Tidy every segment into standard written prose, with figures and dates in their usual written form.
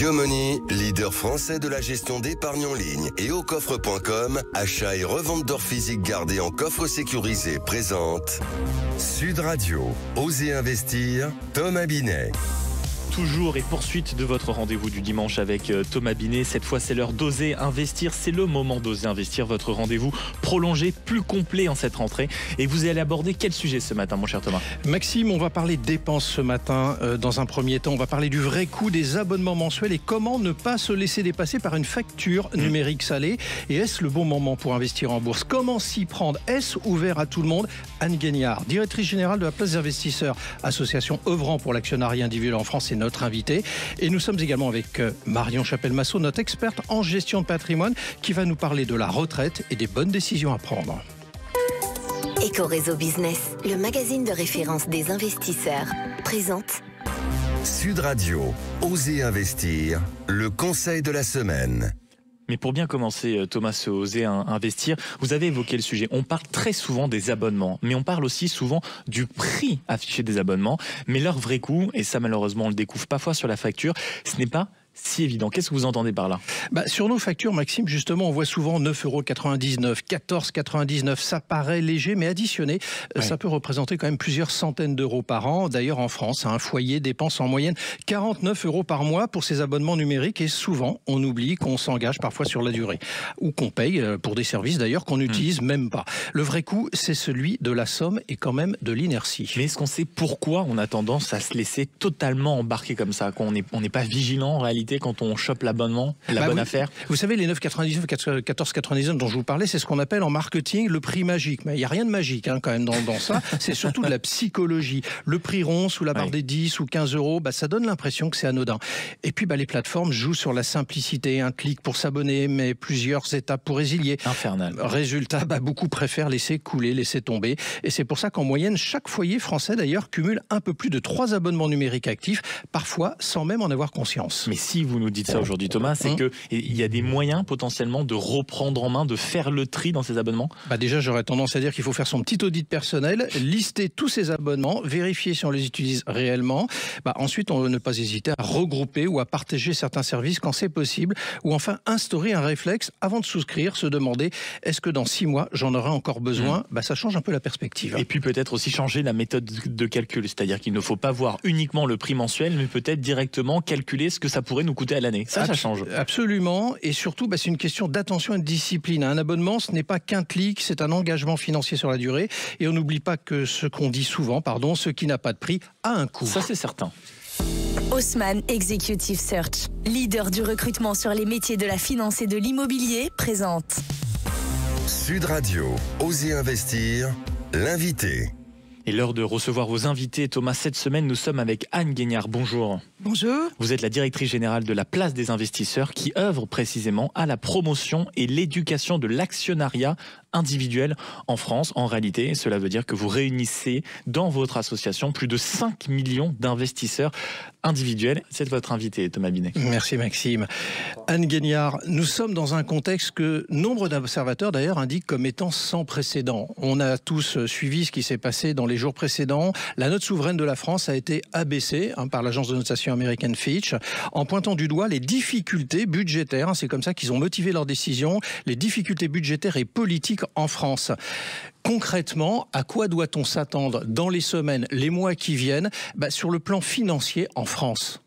Yomoni, leader français de la gestion d'épargne en ligne et au coffre.com, achat et revente d'or physique gardé en coffre sécurisé présente Sud Radio, Osez investir, Thomas Binet. Toujours et poursuite de votre rendez-vous du dimanche avec Thomas Binet. Cette fois, c'est l'heure d'oser investir. C'est le moment d'oser investir. Votre rendez-vous prolongé, plus complet en cette rentrée. Et vous allez aborder quel sujet ce matin, mon cher Thomas? Maxime, on va parler dépenses ce matin. Dans un premier temps, on va parler du vrai coût des abonnements mensuels et comment ne pas se laisser dépasser par une facture numérique salée. Et est-ce le bon moment pour investir en bourse? Comment s'y prendre? Est-ce ouvert à tout le monde? Anne Guignard, directrice générale de la Place des investisseurs, association œuvrant pour l'actionnariat individuel en France, est notre invité. Et nous sommes également avec Marion Chapelle-Massot, notre experte en gestion de patrimoine, qui va nous parler de la retraite et des bonnes décisions à prendre. Eco-Réseau Business, le magazine de référence des investisseurs, présente Sud Radio, Osez investir, le conseil de la semaine. Mais pour bien commencer, Thomas, oser investir, vous avez évoqué le sujet. On parle très souvent des abonnements, mais on parle aussi souvent du prix affiché des abonnements. Mais leur vrai coût, et ça malheureusement on le découvre parfois sur la facture, ce n'est pas si évident. Qu'est-ce que vous entendez par là? Sur nos factures, Maxime, justement, on voit souvent 9,99 €, 14,99 €. Ça paraît léger, mais additionné, ça peut représenter quand même plusieurs centaines d'euros par an. D'ailleurs, en France, un foyer dépense en moyenne 49 € par mois pour ses abonnements numériques. Et souvent, on oublie qu'on s'engage parfois sur la durée. Ou qu'on paye pour des services, d'ailleurs, qu'on n'utilise même pas. Le vrai coût, c'est celui de la somme et quand même de l'inertie. Mais est-ce qu'on sait pourquoi on a tendance à se laisser totalement embarquer comme ça? Qu'on n'est pas vigilant en réalité quand on chope l'abonnement, la bonne affaire? Vous savez, les 9,99, 14,99 dont je vous parlais, c'est ce qu'on appelle en marketing le prix magique. Mais il n'y a rien de magique quand même dans ça. C'est surtout de la psychologie. Le prix rond sous la barre des 10 ou 15 €, ça donne l'impression que c'est anodin. Et puis les plateformes jouent sur la simplicité. Un clic pour s'abonner, mais plusieurs étapes pour résilier. Infernal. Résultat, beaucoup préfèrent laisser couler, laisser tomber. Et c'est pour ça qu'en moyenne, chaque foyer français d'ailleurs cumule un peu plus de 3 abonnements numériques actifs, parfois sans même en avoir conscience. Mais si vous nous dites ça aujourd'hui, Thomas, c'est qu'il y a des moyens potentiellement de reprendre en main, de faire le tri dans ces abonnements? Déjà, j'aurais tendance à dire qu'il faut faire son petit audit personnel, lister tous ses abonnements, vérifier si on les utilise réellement. Ensuite, on ne pas hésiter à regrouper ou à partager certains services quand c'est possible, ou enfin instaurer un réflexe avant de souscrire, se demander est-ce que dans 6 mois, j'en aurai encore besoin? Ça change un peu la perspective. Et puis peut-être aussi changer la méthode de calcul, c'est-à-dire qu'il ne faut pas voir uniquement le prix mensuel, mais peut-être directement calculer ce que ça pourrait nous coûter à l'année. Ça change. Absolument. Et surtout, c'est une question d'attention et de discipline. Un abonnement, ce n'est pas qu'un clic, c'est un engagement financier sur la durée. Et on n'oublie pas que ce qu'on dit souvent, ce qui n'a pas de prix a un coût. Ça, c'est certain. Haussmann Executive Search, leader du recrutement sur les métiers de la finance et de l'immobilier, présente Sud Radio, Osez investir, l'invité. Et l'heure de recevoir vos invités. Thomas, cette semaine, nous sommes avec Anne Guignard. Bonjour. Bonjour. Vous êtes la directrice générale de la Place des investisseurs qui œuvre précisément à la promotion et l'éducation de l'actionnariat individuel en France. En réalité, cela veut dire que vous réunissez dans votre association plus de 5 millions d'investisseurs individuels. C'est votre invité, Thomas Binet. Merci Maxime. Anne Guignard, nous sommes dans un contexte que nombre d'observateurs d'ailleurs indiquent comme étant sans précédent. On a tous suivi ce qui s'est passé dans les jours précédents. La note souveraine de la France a été abaissée par l'agence de notation américaine Fitch en pointant du doigt les difficultés budgétaires. C'est comme ça qu'ils ont motivé leur décision, les difficultés budgétaires et politiques en France. Concrètement, à quoi doit-on s'attendre dans les semaines, les mois qui viennent, sur le plan financier en France ?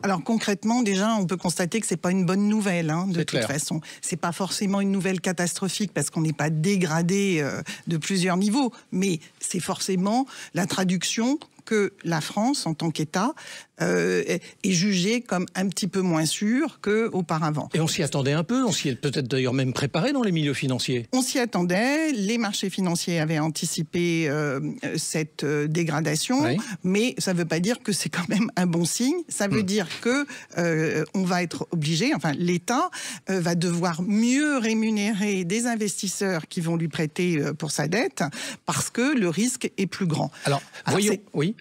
Alors concrètement, déjà, on peut constater que c'est pas une bonne nouvelle, de toute façon. C'est pas forcément une nouvelle catastrophique parce qu'on n'est pas dégradé de plusieurs niveaux, mais c'est forcément la traduction que la France, en tant qu'État, est jugée comme un petit peu moins sûre qu'auparavant. Et on s'y attendait un peu, on s'y est peut-être d'ailleurs même préparé dans les milieux financiers. On s'y attendait, les marchés financiers avaient anticipé cette dégradation, mais ça ne veut pas dire que c'est quand même un bon signe. Ça veut dire que on va être obligé, l'État va devoir mieux rémunérer des investisseurs qui vont lui prêter pour sa dette, parce que le risque est plus grand. Alors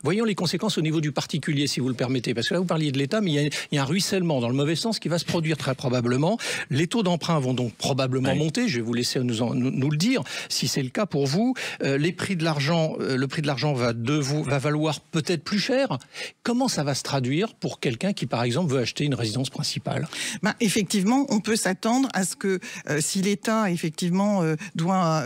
voyons les conséquences au niveau du particulier, si vous le permettez. permettez, parce que là vous parliez de l'État, mais il y a un ruissellement dans le mauvais sens qui va se produire très probablement. Les taux d'emprunt vont donc probablement monter. Je vais vous laisser nous le dire si c'est le cas pour vous. Le prix de l'argent va valoir peut-être plus cher. Comment ça va se traduire pour quelqu'un qui, par exemple, veut acheter une résidence principale? Effectivement, on peut s'attendre à ce que si l'État effectivement doit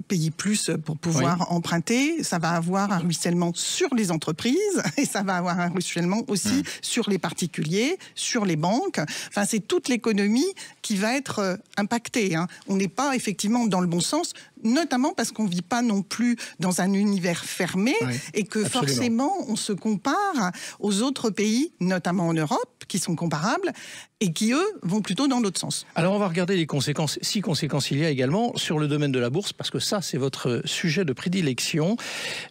payer plus pour pouvoir emprunter, ça va avoir un ruissellement sur les entreprises et ça va avoir un ruissellement aussi sur les particuliers, sur les banques. Enfin, c'est toute l'économie qui va être impactée. On n'est pas effectivement dans le bon sens, notamment parce qu'on ne vit pas non plus dans un univers fermé et que forcément on se compare aux autres pays, notamment en Europe, qui sont comparables et qui, eux, vont plutôt dans l'autre sens. Alors on va regarder les conséquences, si conséquences il y a également sur le domaine de la bourse, parce que ça c'est votre sujet de prédilection.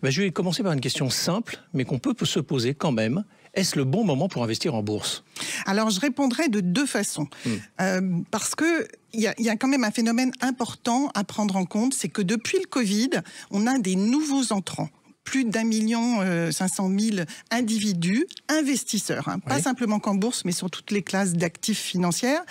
Je vais commencer par une question simple, mais qu'on peut se poser quand même. Est-ce le bon moment pour investir en bourse? Alors, je répondrai de deux façons. Parce que il y a quand même un phénomène important à prendre en compte, c'est que depuis le Covid, on a des nouveaux entrants. Plus d'1 500 000 individus, investisseurs, pas simplement qu'en bourse, mais sur toutes les classes d'actifs financières,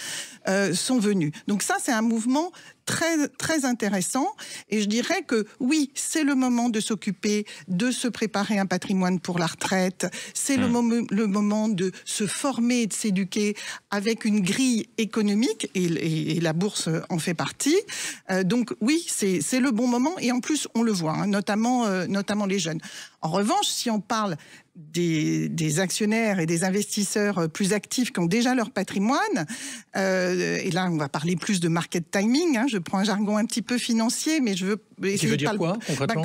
sont venus. Donc ça, c'est un mouvement très, très intéressant. Et je dirais que oui, c'est le moment de s'occuper, de se préparer un patrimoine pour la retraite. C'est le moment de se former et de s'éduquer avec une grille économique. Et la bourse en fait partie. Donc oui, c'est le bon moment. Et en plus, on le voit, notamment les jeunes. En revanche, si on parle des actionnaires et des investisseurs plus actifs qui ont déjà leur patrimoine, et là on va parler plus de market timing, je prends un jargon un petit peu financier, mais je veux essayer qui veut dire quoi concrètement?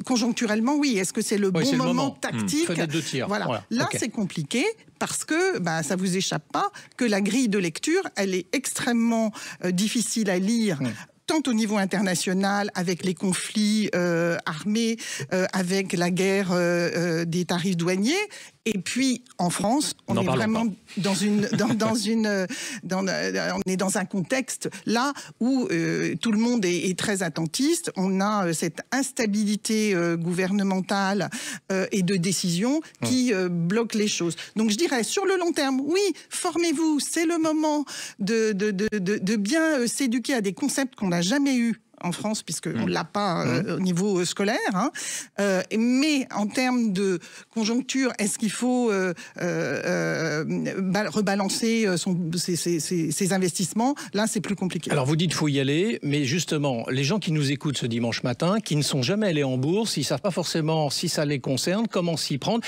Conjoncturellement, oui. Est-ce que c'est le bon moment tactique? Fenêtre de tir. Voilà. Là, c'est compliqué parce que ça vous échappe pas que la grille de lecture, elle est extrêmement difficile à lire. Tant au niveau international, avec les conflits armés, avec la guerre des tarifs douaniers, et puis en France, on est vraiment dans un contexte là où tout le monde est très attentiste. On a cette instabilité gouvernementale et de décision qui bloque les choses. Donc je dirais sur le long terme, oui, formez-vous, c'est le moment de bien s'éduquer à des concepts qu'on n'a jamais eus en France, puisqu'on ne l'a pas au niveau scolaire. Mais en termes de conjoncture, est-ce qu'il faut rebalancer ses investissements? Là, c'est plus compliqué. Alors, vous dites qu'il faut y aller, mais justement, les gens qui nous écoutent ce dimanche matin, qui ne sont jamais allés en bourse, ils ne savent pas forcément si ça les concerne, comment s'y prendre.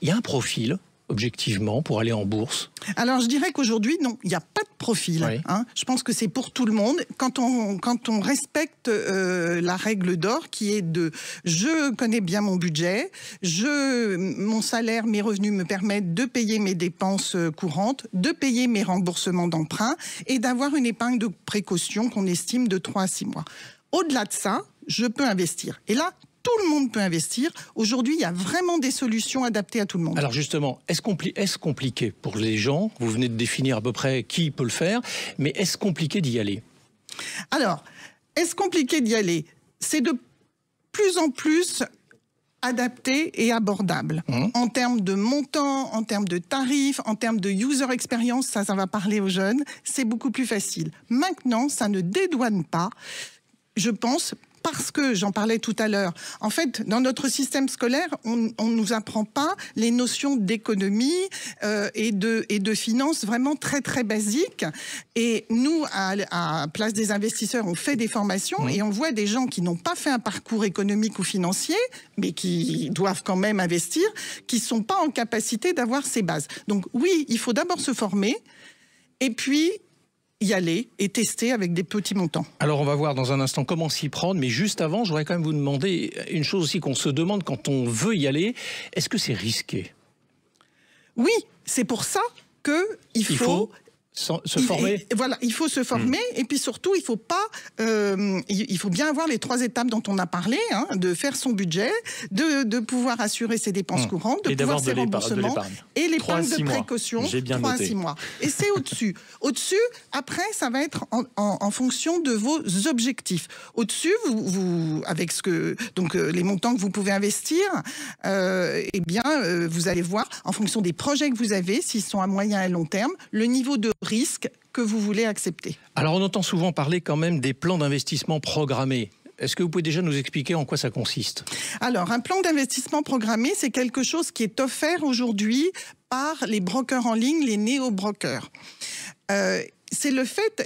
Il y a un profil objectivement, pour aller en bourse? Alors, je dirais qu'aujourd'hui, non, il n'y a pas de profil. Je pense que c'est pour tout le monde. Quand on respecte la règle d'or qui est de « je connais bien mon budget, mon salaire, mes revenus me permettent de payer mes dépenses courantes, de payer mes remboursements d'emprunt et d'avoir une épargne de précaution qu'on estime de 3 à 6 mois. Au-delà de ça, je peux investir. Et là, tout le monde peut investir. Aujourd'hui, il y a vraiment des solutions adaptées à tout le monde. Alors justement, est-ce compliqué pour les gens? Vous venez de définir à peu près qui peut le faire, mais est-ce compliqué d'y aller? Alors, est-ce compliqué d'y aller? C'est de plus en plus adapté et abordable. En termes de montant, en termes de tarifs, en termes de user experience, ça va parler aux jeunes, c'est beaucoup plus facile. Maintenant, ça ne dédouane pas, je pense, parce que, j'en parlais tout à l'heure, en fait, dans notre système scolaire, on ne nous apprend pas les notions d'économie et de finance vraiment très, très basiques. Et nous, à Place des investisseurs, on fait des formations et on voit des gens qui n'ont pas fait un parcours économique ou financier, mais qui doivent quand même investir, qui ne sont pas en capacité d'avoir ces bases. Donc oui, il faut d'abord se former et puis y aller et tester avec des petits montants. Alors on va voir dans un instant comment s'y prendre, mais juste avant, je voudrais quand même vous demander une chose aussi qu'on se demande quand on veut y aller. Est-ce que c'est risqué? Oui, c'est pour ça qu'il faut Se former. Voilà, il faut se former et puis surtout, il faut bien avoir les 3 étapes dont on a parlé, hein, de faire son budget, de pouvoir assurer ses dépenses courantes, de pouvoir ses remboursements et l'épargne de précaution, 3 à 6 mois. Et c'est au-dessus. Au-dessus, après, ça va être en fonction de vos objectifs. Au-dessus, vous avec les montants que vous pouvez investir, vous allez voir, en fonction des projets que vous avez, s'ils sont à moyen et long terme, le niveau de risque que vous voulez accepter. Alors on entend souvent parler quand même des plans d'investissement programmés. Est-ce que vous pouvez déjà nous expliquer en quoi ça consiste? Alors un plan d'investissement programmé, c'est quelque chose qui est offert aujourd'hui par les brokers en ligne, les néo-brokers. C'est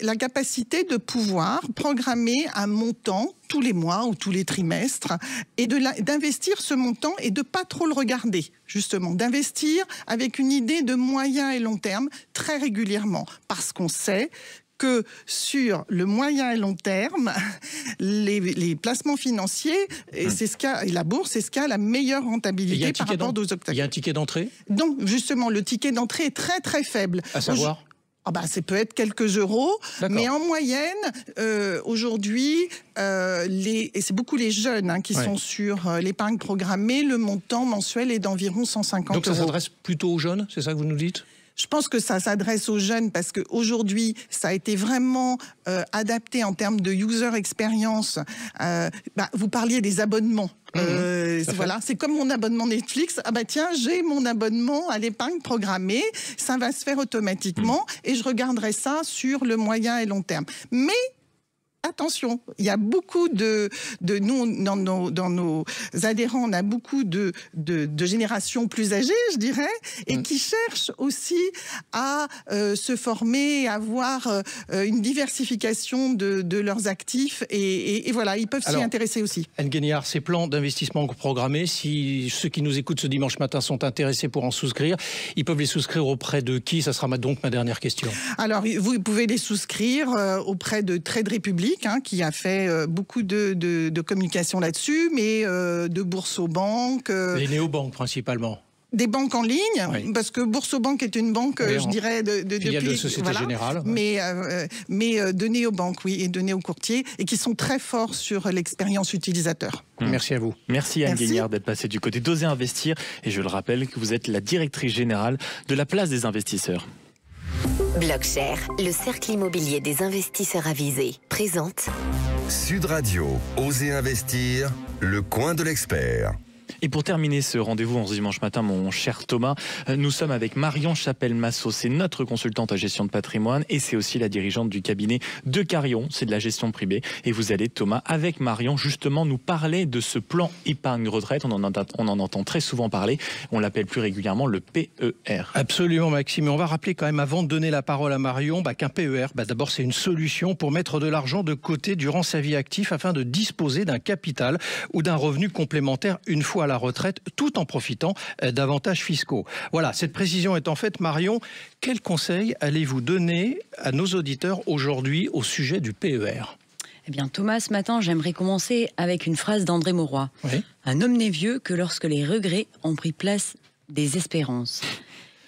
la capacité de pouvoir programmer un montant tous les mois ou tous les trimestres et d'investir ce montant et de pas trop le regarder, justement, d'investir avec une idée de moyen et long terme très régulièrement, parce qu'on sait que sur le moyen et long terme, les placements financiers, et la bourse, c'est ce qui a la meilleure rentabilité par rapport aux octaves. Il y a un ticket d'entrée? Non, justement, le ticket d'entrée est très très faible. À savoir? Ça peut être quelques euros, mais en moyenne, aujourd'hui, et c'est beaucoup les jeunes qui sont sur l'épargne programmée, le montant mensuel est d'environ 150 euros. Donc ça s'adresse plutôt aux jeunes, c'est ça que vous nous dites? Je pense que ça s'adresse aux jeunes parce qu'aujourd'hui, ça a été vraiment adapté en termes de user experience. Vous parliez des abonnements. Voilà, c'est comme mon abonnement Netflix. Tiens, j'ai mon abonnement à l'épargne programmée. Ça va se faire automatiquement et je regarderai ça sur le moyen et long terme. Mais attention, il y a beaucoup nous, dans nos adhérents, on a beaucoup de générations plus âgées, je dirais, et qui cherchent aussi à se former, à avoir une diversification de leurs actifs. Et voilà, ils peuvent s'y intéresser aussi. Anne Guignard, ces plans d'investissement programmés, si ceux qui nous écoutent ce dimanche matin sont intéressés pour en souscrire, ils peuvent les souscrire auprès de qui? Ça sera donc ma dernière question. Alors, vous pouvez les souscrire auprès de Trade Republic, qui a fait beaucoup de communication là-dessus, mais de Boursorama. Les néobanques principalement. Des banques en ligne, parce que Boursorama est une banque, je dirais, filiale de Société Générale. Mais de néobanques, et de néocourtiers, et qui sont très forts sur l'expérience utilisateur. Merci à vous. Merci Anne Guignard d'être passée du côté d'Oser Investir. Et je le rappelle que vous êtes la directrice générale de la Place des investisseurs. Blockshare, le cercle immobilier des investisseurs avisés, présente Sud Radio, Oser Investir, le coin de l'expert. Et pour terminer ce rendez-vous en ce dimanche matin, mon cher Thomas, nous sommes avec Marion Chapelle-Massot. C'est notre consultante à gestion de patrimoine et c'est aussi la dirigeante du cabinet de Carillon. C'est de la gestion privée. Et vous allez, Thomas, avec Marion, justement nous parler de ce plan épargne retraite. On en entend très souvent parler. On l'appelle plus régulièrement le PER. Absolument, Maxime. Et on va rappeler quand même, avant de donner la parole à Marion, qu'un PER, d'abord, c'est une solution pour mettre de l'argent de côté durant sa vie active afin de disposer d'un capital ou d'un revenu complémentaire une fois à la retraite, tout en profitant d'avantages fiscaux. Voilà, cette précision étant faite, Marion, quels conseils allez-vous donner à nos auditeurs aujourd'hui au sujet du PER ? Eh bien, Thomas, ce matin, j'aimerais commencer avec une phrase d'André Mauroy. Oui. Un homme n'est vieux que lorsque les regrets ont pris place des espérances.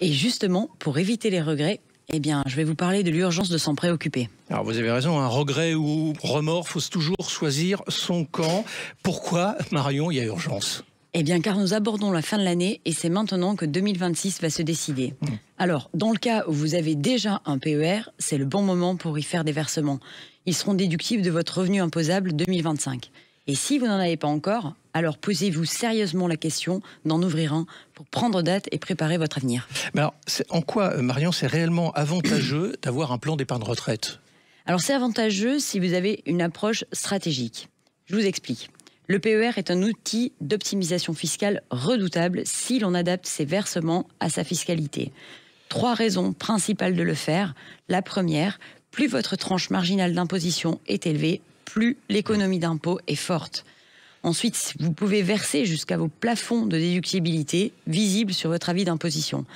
Et justement, pour éviter les regrets, eh bien, je vais vous parler de l'urgence de s'en préoccuper. Alors, vous avez raison, un regret ou remords, il faut toujours choisir son camp. Pourquoi, Marion, il y a urgence ? Eh bien, car nous abordons la fin de l'année et c'est maintenant que 2026 va se décider. Alors, dans le cas où vous avez déjà un PER, c'est le bon moment pour y faire des versements. Ils seront déductibles de votre revenu imposable 2025. Et si vous n'en avez pas encore, alors posez-vous sérieusement la question d'en ouvrir un pour prendre date et préparer votre avenir. Mais alors, en quoi, Marion, c'est réellement avantageux d'avoir un plan d'épargne retraite ? Alors, c'est avantageux si vous avez une approche stratégique. Je vous explique. Le PER est un outil d'optimisation fiscale redoutable si l'on adapte ses versements à sa fiscalité. 3 raisons principales de le faire. La première, plus votre tranche marginale d'imposition est élevée, plus l'économie d'impôt est forte. Ensuite, vous pouvez verser jusqu'à vos plafonds de déductibilité visibles sur votre avis d'imposition.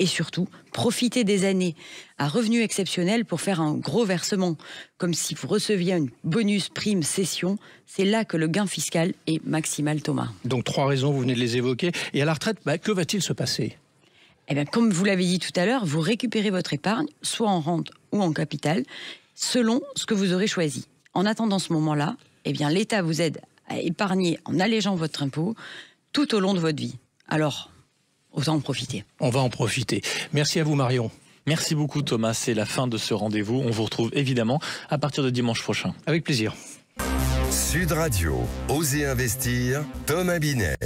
Et surtout, profitez des années à revenus exceptionnels pour faire un gros versement, comme si vous receviez un bonus prime cession. C'est là que le gain fiscal est maximal, Thomas. Donc 3 raisons, vous venez de les évoquer. Et à la retraite, que va-t-il se passer ? Eh bien, comme vous l'avez dit tout à l'heure, vous récupérez votre épargne, soit en rente ou en capital, selon ce que vous aurez choisi. En attendant ce moment-là, eh bien, l'État vous aide à épargner en allégeant votre impôt tout au long de votre vie. Alors, autant en profiter. On va en profiter. Merci à vous, Marion. Merci beaucoup, Thomas. C'est la fin de ce rendez-vous. On vous retrouve évidemment à partir de dimanche prochain. Avec plaisir. Sud Radio, Osez investir, Thomas Binet.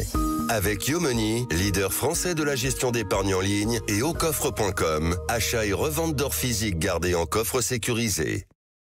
Avec Yomoni, leader français de la gestion d'épargne en ligne, et aucoffre.com, achat et revente d'or physique gardé en coffre sécurisé.